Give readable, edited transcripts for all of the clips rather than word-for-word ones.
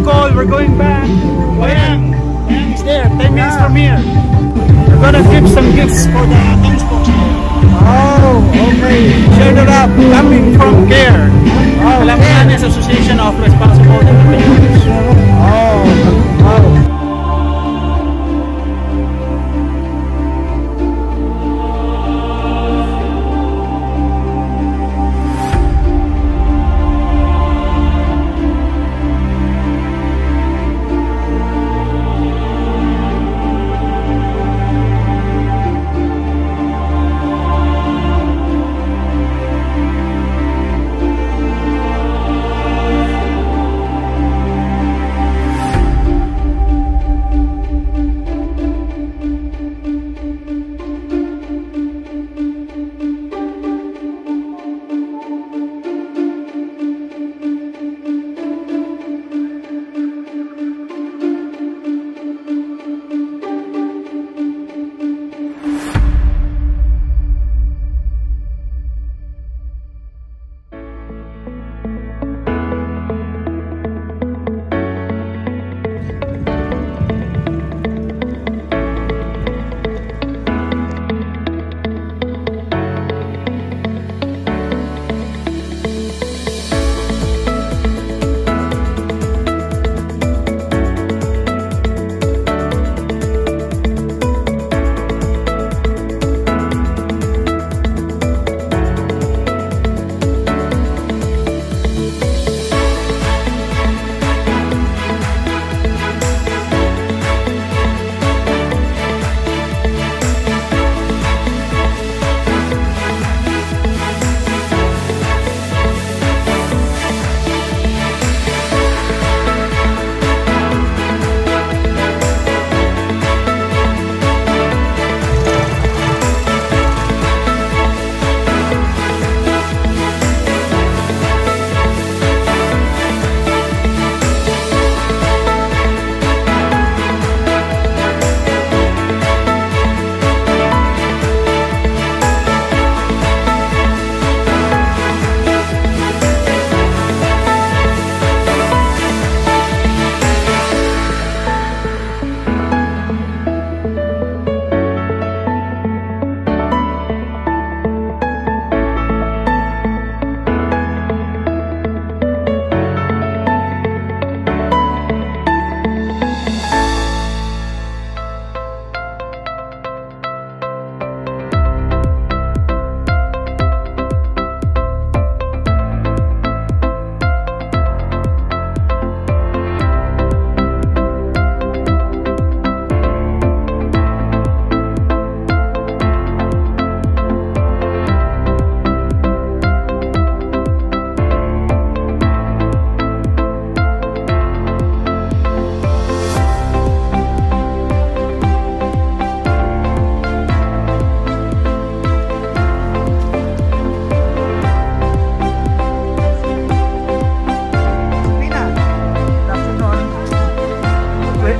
Bicol. We're going back. Bayang is there, 10 minutes from here. We're gonna give some gifts for the townsfolk. Oh, okay. Share the love coming from CARE, Calamianes Association of Responsible Entrepreneurs. Oh, wow.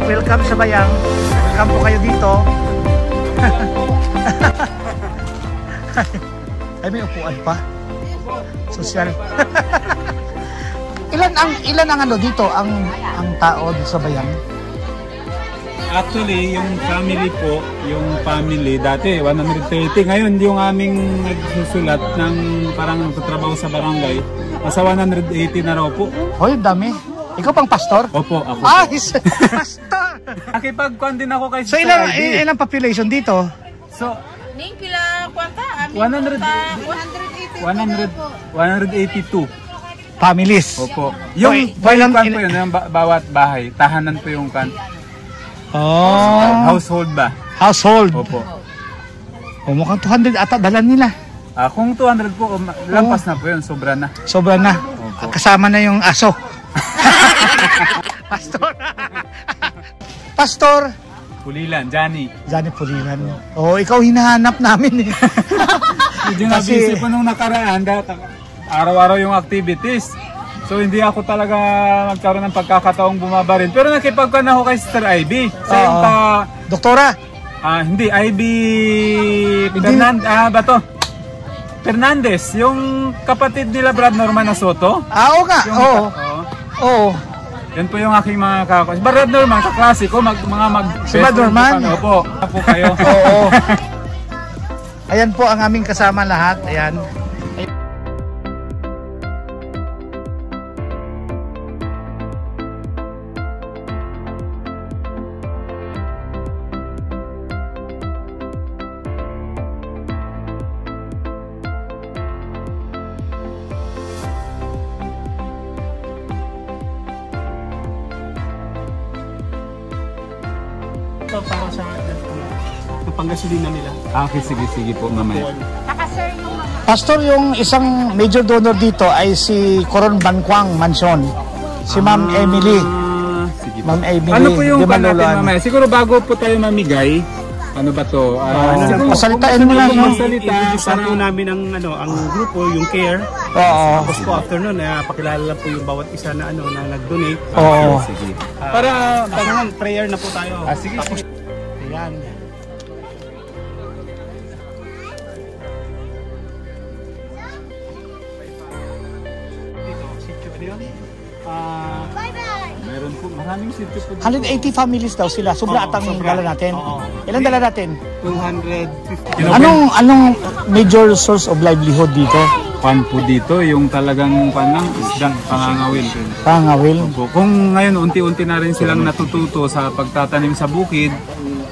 Welcome sa Bayang. Welcome po kayo dito. Ay, may upuan pa. Social. ilan ang ano dito ang tao dito sa Bayang? Actually, yung family dati 130. Ngayon yung aming nagsusulat ng parang nagtatrabaho sa barangay, nasa 180 na raw po. Hoy, dami. Ikaw pang pastor? Opo, ako. Ah, pastor. Nakipagkuhan din ako kay So ilang population dito? So, ning pila kwanta? 182 families. Opo. Yung po yun, yung bawat bahay, tahanan po yung kan. Oh. Household ba? Household. Opo. O mukhang 200 ata dalan nila. Kung 200 po, lampas na po yun, sobra na. Sobra na. Opo. Kasama na yung aso. Pastor. Pastor. Pulilan, Johnny. Johnny Pulilan. Oh, ikaw hinahanap namin eh. Medyo nabisi po nung nakaraan, araw-araw yung activities. So hindi ako talaga magkaroon ng pagkakataong bumaba rin. Pero nakipagkan ako kay Sister Ivy. Sa yung doktora? Hindi, Ivy Fernandez. Yung kapatid nila Brad Norman Soto. Oo nga, oo. Oo. Yan po yung aking mga kakos. Brad Norman, kaklase ko, Si Brad Norman? Opo, po kayo. Oo. Ayan po ang aming kasama lahat. Ayan. Para sa panggasolina nila. Okay, sige po, mamaya. Pastor, yung isang major donor dito ay si Coron Banquang Mansion. Si Ma'am Emily. Sige po. Ma'am Emily. Ano po yung Di ba, pan natin Lolo? mamaya? Siguro bago po tayo mamigay, ano ba to? Siguro, pasalitain mo lang, no? Introduce po namin ang grupo, yung CARE. Oo. Tapos po after nun, pakilala lang po yung bawat isa na na nag-donate. Oo. Sige. Para prayer na po tayo. Sige. Tapos, ayan. Dito, sityo ba yun? Meron po, maraming sityo po. 180 families daw sila. Sobra Oo, atang sobra. dala natin. Oo. Ilan dala natin? 250. Anong major source of livelihood dito? Pan po dito, yung talagang panang isdang pangangawil. Pangawil. Opo. Kung ngayon unti-unti na rin silang natututo sa pagtatanim sa bukid,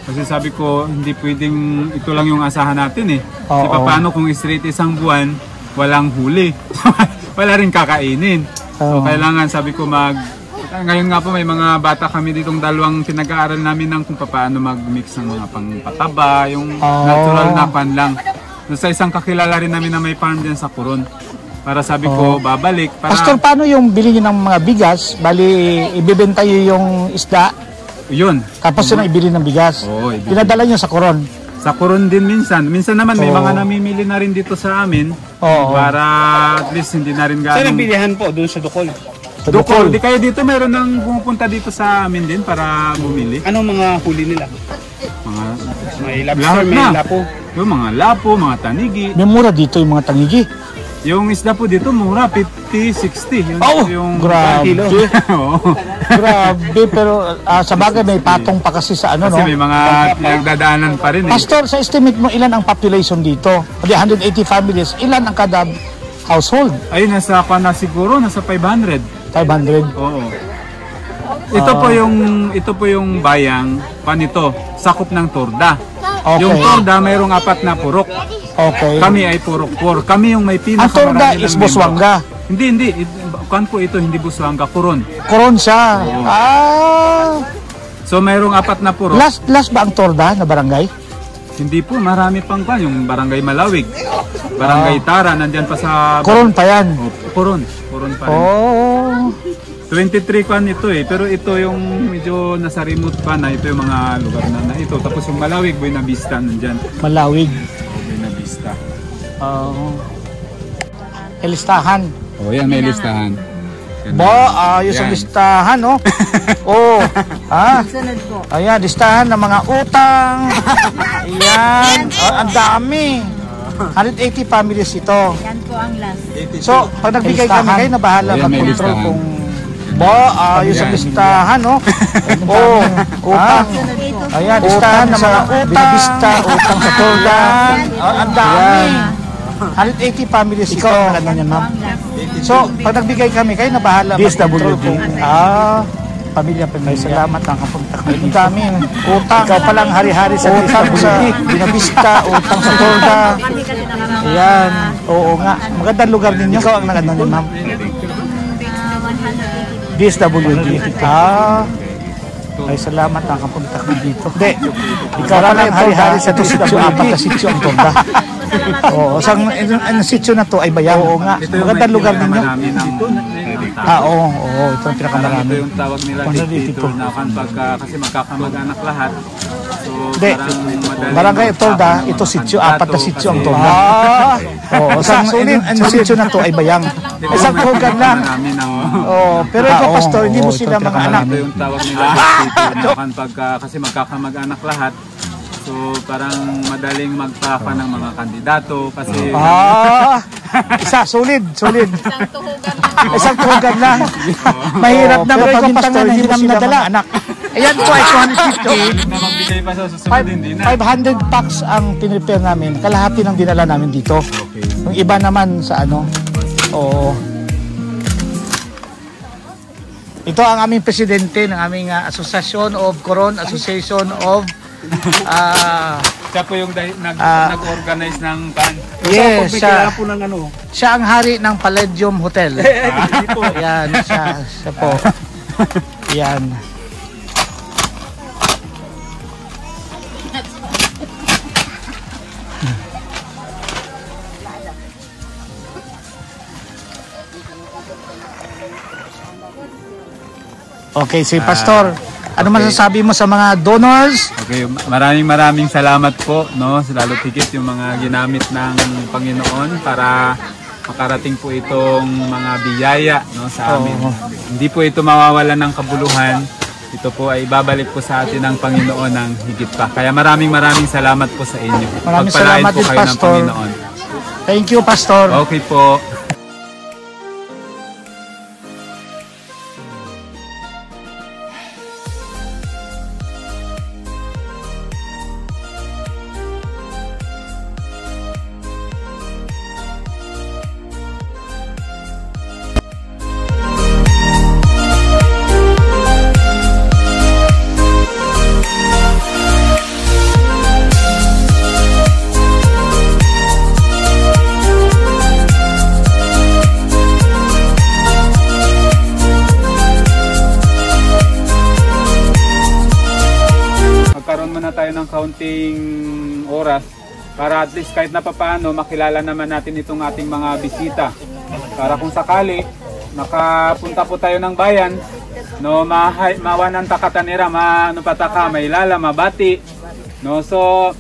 kasi sabi ko hindi pwedeng ito lang yung asahan natin eh. Kasi Oo. paano kung straight isang buwan, walang huli. Wala rin kakainin. So Oo. kailangan sabi ko ngayon nga po may mga bata kami ditong dalawang pinag-aaral namin ng kung paano mag-mix ng mga pangpataba, yung Oo. natural na pan lang. So, sa isang kakilala rin namin na may farm dyan sa Coron. Para sabi ko, babalik. Para, Pastor, paano yung bili nyo ng mga bigas? Bali, ibibenta nyo yung isda, yun. tapos yun ang ibili ng bigas. Oo, ibili. Pinadala nyo sa Coron. Sa Coron din minsan. Minsan naman may Oo. mga namimili na rin dito sa amin. Oo. Para at least hindi na rin Saan ang ganong... bilihan po? Doon sa Dukol. Sa Dukol. Dukol. Di kayo dito meron nang pumupunta dito sa amin din para bumili. Anong mga huli nila? Mga May lobster, lahat may na. lapo. Yung mga lapo, mga tanigi. May mura dito yung mga tangigi. Yung isda po dito mura, 50, 60. Yun Oh, yung grabe. kilo. Oo. Grabe, pero sa bagay may patong pa kasi sa ano, Kasi no? may mga pinagdadaanan pa rin eh. Pastor, sa estimate mo, ilan ang population dito? Hindi, 180 families. Ilan ang kada household? Ay, nasa pa na siguro, nasa 500. 500. Oo. Ito po yung bayang panito, sakop ng torda. Okay. Yung torda mayroong 4 na purok. Okay. Kami ay purok 4. Kami yung may Ang pinakamarami torda ng is member. Boswanga. Hindi. Kan po ito, hindi Boswanga, Coron. Coron siya. So mayroong 4 na purok. Last ba ang torda na barangay? Hindi po, marami pang kan. Yung Barangay Malawig, Barangay Tara, nandyan pa sa... Coron pa yan. Coron pa rin. Oh. 23 kan ito eh, pero ito yung medyo nasa remote pa na, ito yung mga lugar na ito. Tapos yung Malawig, Buena Vista nandyan. Malawig. Buena Vista. Listahan. Oh, yan may listahan. Yan. Ayos ang Yan. listahan, no? Oh. Sunod po. Ayan, listahan ng mga utang. Ayan. Ang dami. 180 families ito. Yan po ang last. So, pag nagbigay kami kayo, na bahala Ayan, may mag-control listahan. kung ayos ang Ayan. listahan, no? Oh, utang. Sunod po. Ayan, listahan ng mga utang. Utang sa torda. Ang dami. 180 families ito. Ano yan, ma'am? So, pag nagbigay kami kayo, na bahala mag-control kung pamilya Pinoy. Salamat ang kapunta kayo. Ang dami. Utang. Ikaw palang hari-hari sa utang sa Binavista, utang sa torda. Kami kasi nakarama. Ayan. Oo nga. Magandang lugar ninyo. Ikaw ang nagandang yan, ma'am. 180. DSWD. Ay, salamat ang kapunta ko dito. Hindi. Ikaw palang hari-hari sa sityo. Apat na sityo ang torda. Oo. Ang sityo na to ay bayan. Oo nga. Ito yung Magandang lugar ninyo. marami ng Oo. Ito ang pinakamarami. Ito yung tawag nila dictator na kan kasi magkakamag-anak lahat. So Hindi. parang madaling Barangay Torda, ito sityo. Apat na sityo ang torda. Oo. Ang sityo na to ay bayang. Isang program lang. Marami ng Pero ikaw, pastor, hindi mo sila mga anak. Ito yung tawag nila dictator na kan kasi magkakamag-anak lahat. So parang madaling magpapa ng mga kandidato kasi Isa, solid. Isang tuhugan lang. Isang program lang. Mahirap na mapagbintangan na hindi namin nadala, anak. Ayan po ay 250. Na magbigay pa sa susunod, hindi na. 500 packs ang pinrepair namin. Kalahati ng dinala namin dito. Okay. Yung iba naman sa ano. Oo. Ito ang aming presidente ng aming Association of Coron, Association of Siya po yung nag-organize ng pan. yes, Kailangan po ng ano. siya ang hari ng Palladium Hotel. Yan, siya po. Yan. Okay, si Pastor, ano masasabi mo sa mga donors? Okay, maraming salamat po, no, lalo higit yung mga ginamit ng Panginoon para makarating po itong mga biyaya, no, sa amin. Hindi po ito mawawalan ng kabuluhan. Ito po ay ibabalik po sa atin ng Panginoon ng higit pa. Kaya maraming salamat po sa inyo. Maraming Pagpalain salamat po din, kayo ng Pastor. Panginoon. Thank you, Pastor. Okay po. Magkaroon muna tayo ng kaunting oras para at least kahit na papaano makilala naman natin itong ating mga bisita. Para kung sakali makapunta po tayo ng bayan, no, mawanan takatanira, pataka, may lala, mabati. No, so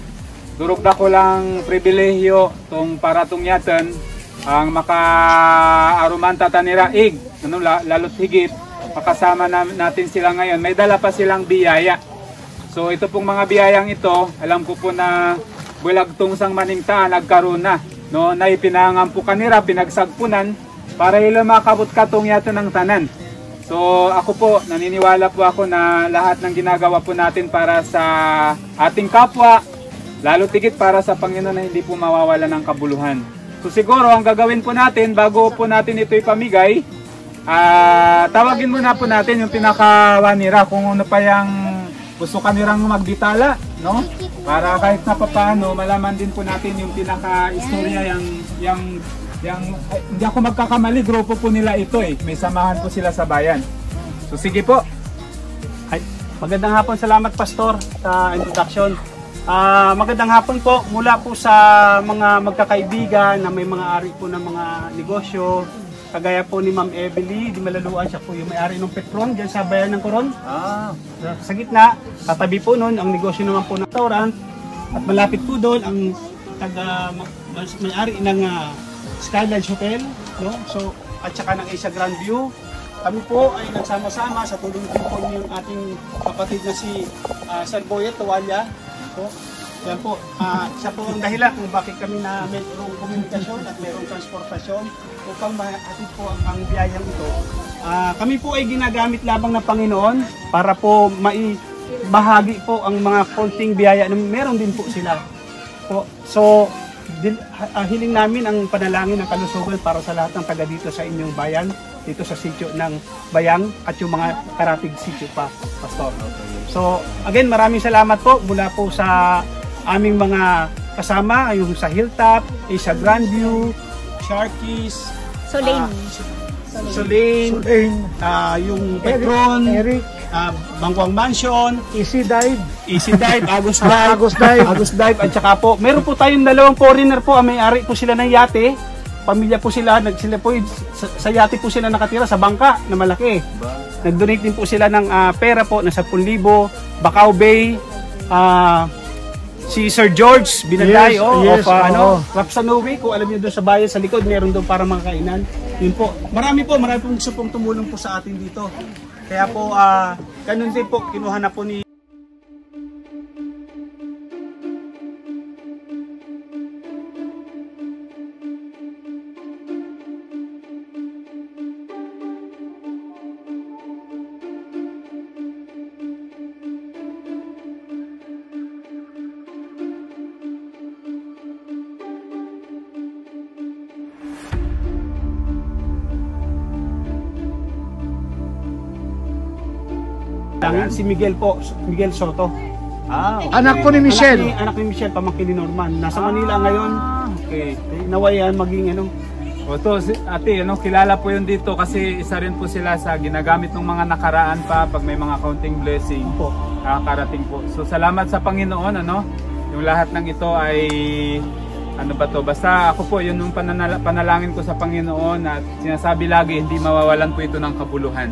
durugda ko lang pribilehiyo tong para tong yaten ang makaaruman tatanira ig, ano, lalot higit makasama natin sila ngayon. May dala pa silang biyaya. So ito pong mga biyayang ito, alam ko po na bulagtong sang maningtaan nagkaroon na, no, na ipinangampu kanira, pinagsagpunan para ila makabot katong yato ng tanan. So ako po, naniniwala po ako na lahat ng ginagawa po natin para sa ating kapwa, lalo tigit para sa Panginoon na hindi po mawawala ng kabuluhan. So siguro ang gagawin po natin bago po natin ito ipamigay, tawagin muna po natin yung pinakawanira kung ano pa yung gusto kanirang magbitala, no? Para kahit na papaano malaman din po natin yung pinaka-istorya yung hindi ako magkakamali, grupo po nila ito eh. May samahan po sila sa bayan. So sige po. Ay, magandang hapon, salamat Pastor sa introduction. Magandang hapon po mula po sa mga magkakaibigan na may mga ari po ng mga negosyo. Kagaya po ni Ma'am Evelyn, di Malaluan, siya po yung may-ari ng Petron dyan sa bayan ng Coron. Sa gitna, katabi po nun, ang negosyo naman po ng restaurant. At malapit po doon, ang may-ari ng Skyline Hotel. No? So, at saka ng Asia Grand View. Kami po ay nagsama-sama sa tulong din po ng ating kapatid na si Sir Boyet Tawalya. So, yan po, siya po ang dahilan kung bakit kami na mayroong komunikasyon at mayroong transportasyon upang mahatid po ang biyayang ito. Kami po ay ginagamit labang ng Panginoon para po maibahagi po ang mga konting biyaya na meron din po sila. So, hiling namin ang panalangin ng kalusugan para sa lahat ng taga dito sa inyong bayan, dito sa sitio ng Bayang at yung mga karatig sitio pa, Pastor. So, again, maraming salamat po mula po sa aming mga kasama, yung sa Hilltop, Asia Grandview, Sharkies, Solane, yung Petron, Eric, Bangkwang Mansion, Easy Dive, Agus Dive, at saka po, meron po tayong dalawang foreigner po, may-ari po sila ng yate, pamilya po sila, sila po, sa yate po sila nakatira sa bangka na malaki. Nag-donate din po sila ng pera po na 10,000, Bacau Bay, si Sir George Binalay of Rapsanowi, kung alam niyo doon sa bayan sa likod, meron doon para mga kainan. Yun po. Marami pong gusto pong tumulong po sa atin dito. Kaya po, ganun din po, kinuha na po ni Si Miguel po, Miguel Soto. Anak ko ni Michelle. Anak ni Michelle, pamangkin ni Norman. Nasa Manila ngayon. Okay. Nawayan maging ano. O to, ate, kilala po yun dito kasi isa rin po sila sa ginagamit ng mga nakaraan pa pag may mga counting blessing. Po. Nakakarating po. So salamat sa Panginoon, yung lahat ng ito ay basta ako po, yun yung panalangin ko sa Panginoon at sinasabi lagi, hindi mawawalan po ito ng kabuluhan.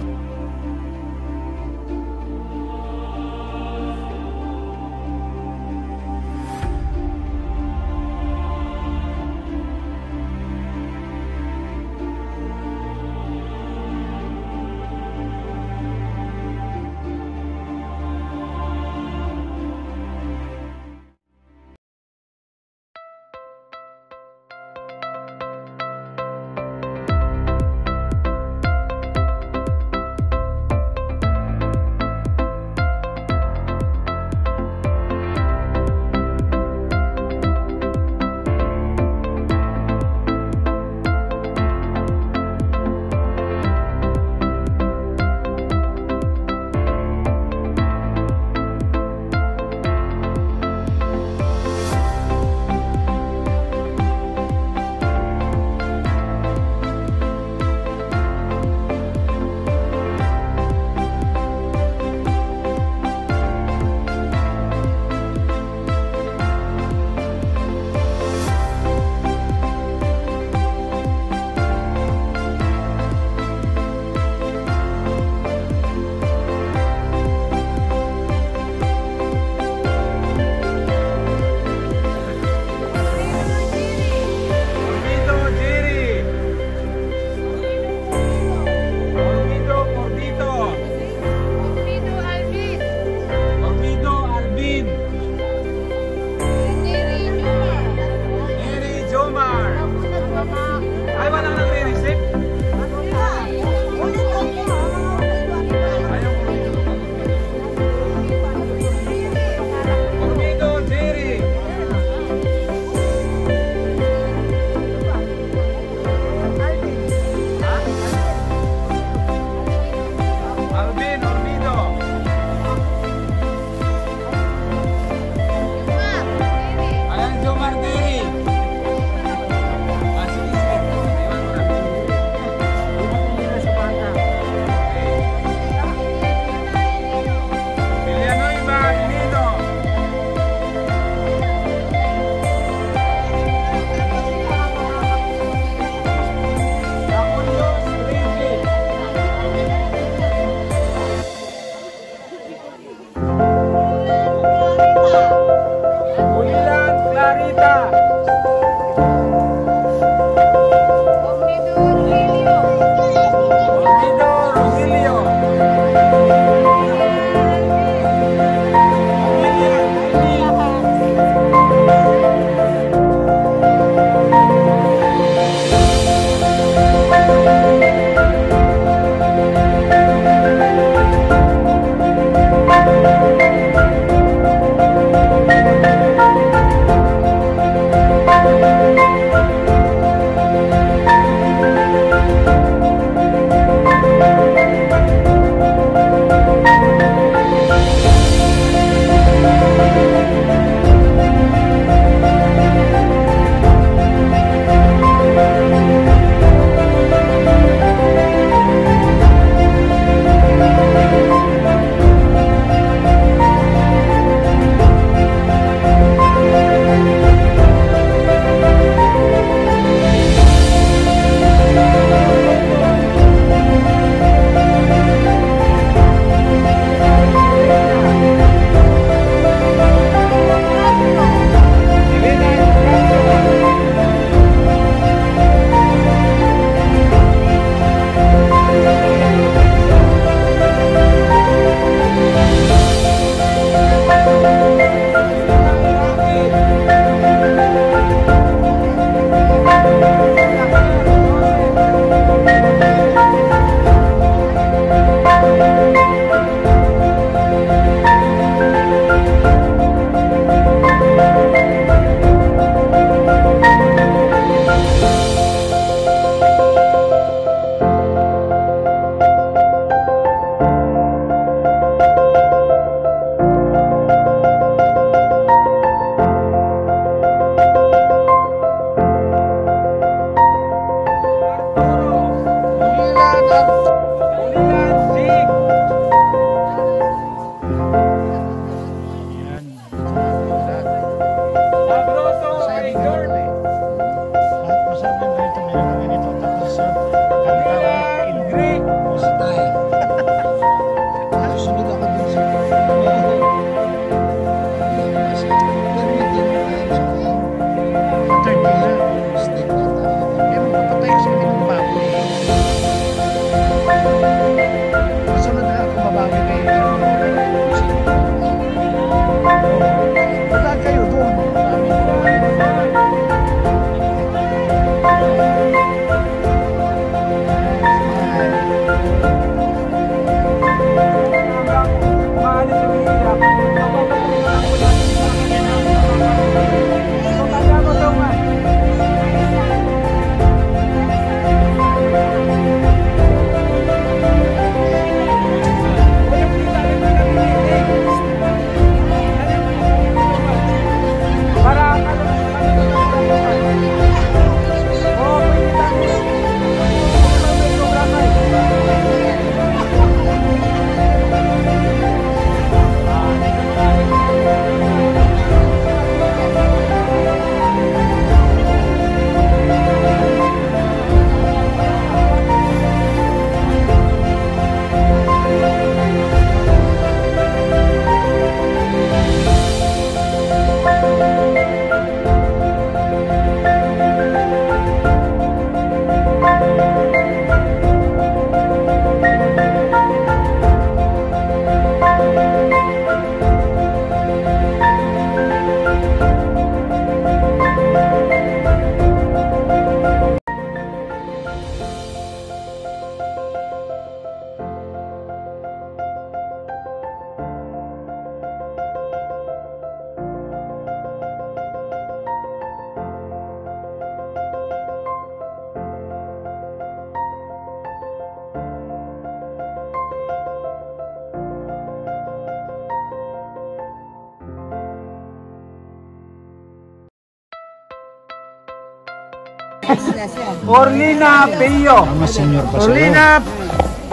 Orlina Peyo. Ama senior pa Orlina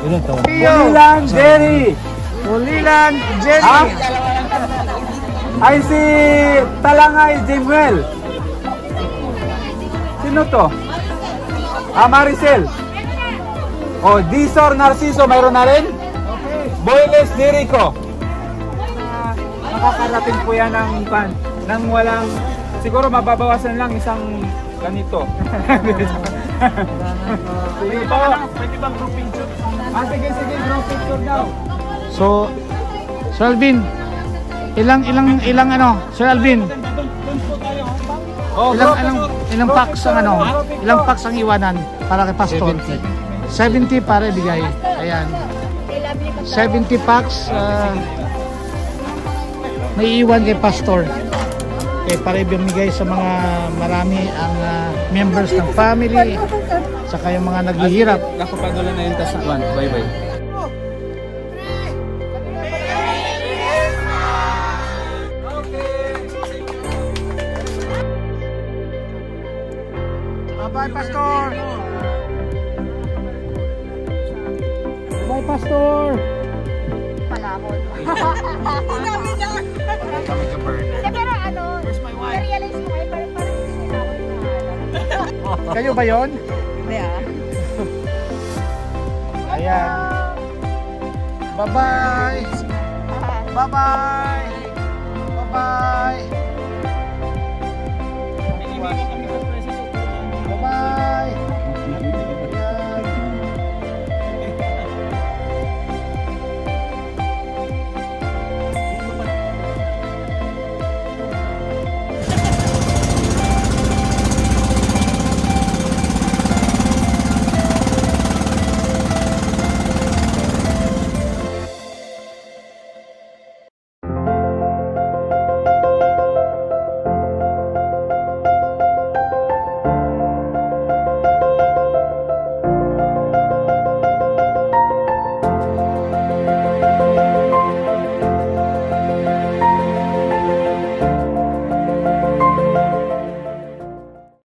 Ilan taon? Ulilan Jerry. Ulilan, Jenny. Ha? Ay si Talangay Jimuel. Sino to? Maricel. O, Disor Narciso, mayroon na rin? Boyles Dirico. Nakakarating po yan ng walang, siguro mababawasan lang isang ganito. Sige po. Pwede bang group picture? Sige, group picture daw. So, Sir Alvin, ilang ano, Sir Alvin, Oh, ilang packs ang ano, ilang packs ang iwanan para kay Pastor? 70 para ibigay. Ayan. 70 packs may iwan kay Pastor. Para ibigay sa mga marami ang members ng family, saka yung mga naghihirap. Nakapagulan na yung task na 1. Bye-bye. Bye, Pastor! Bye, Pastor! Palakon. Sabi niya. Pero ano, na-realize ko kayo, parang sinaway na. Kayo ba yon? Hindi ah. Ayan. Bye-bye! Bye-bye! Bye-bye!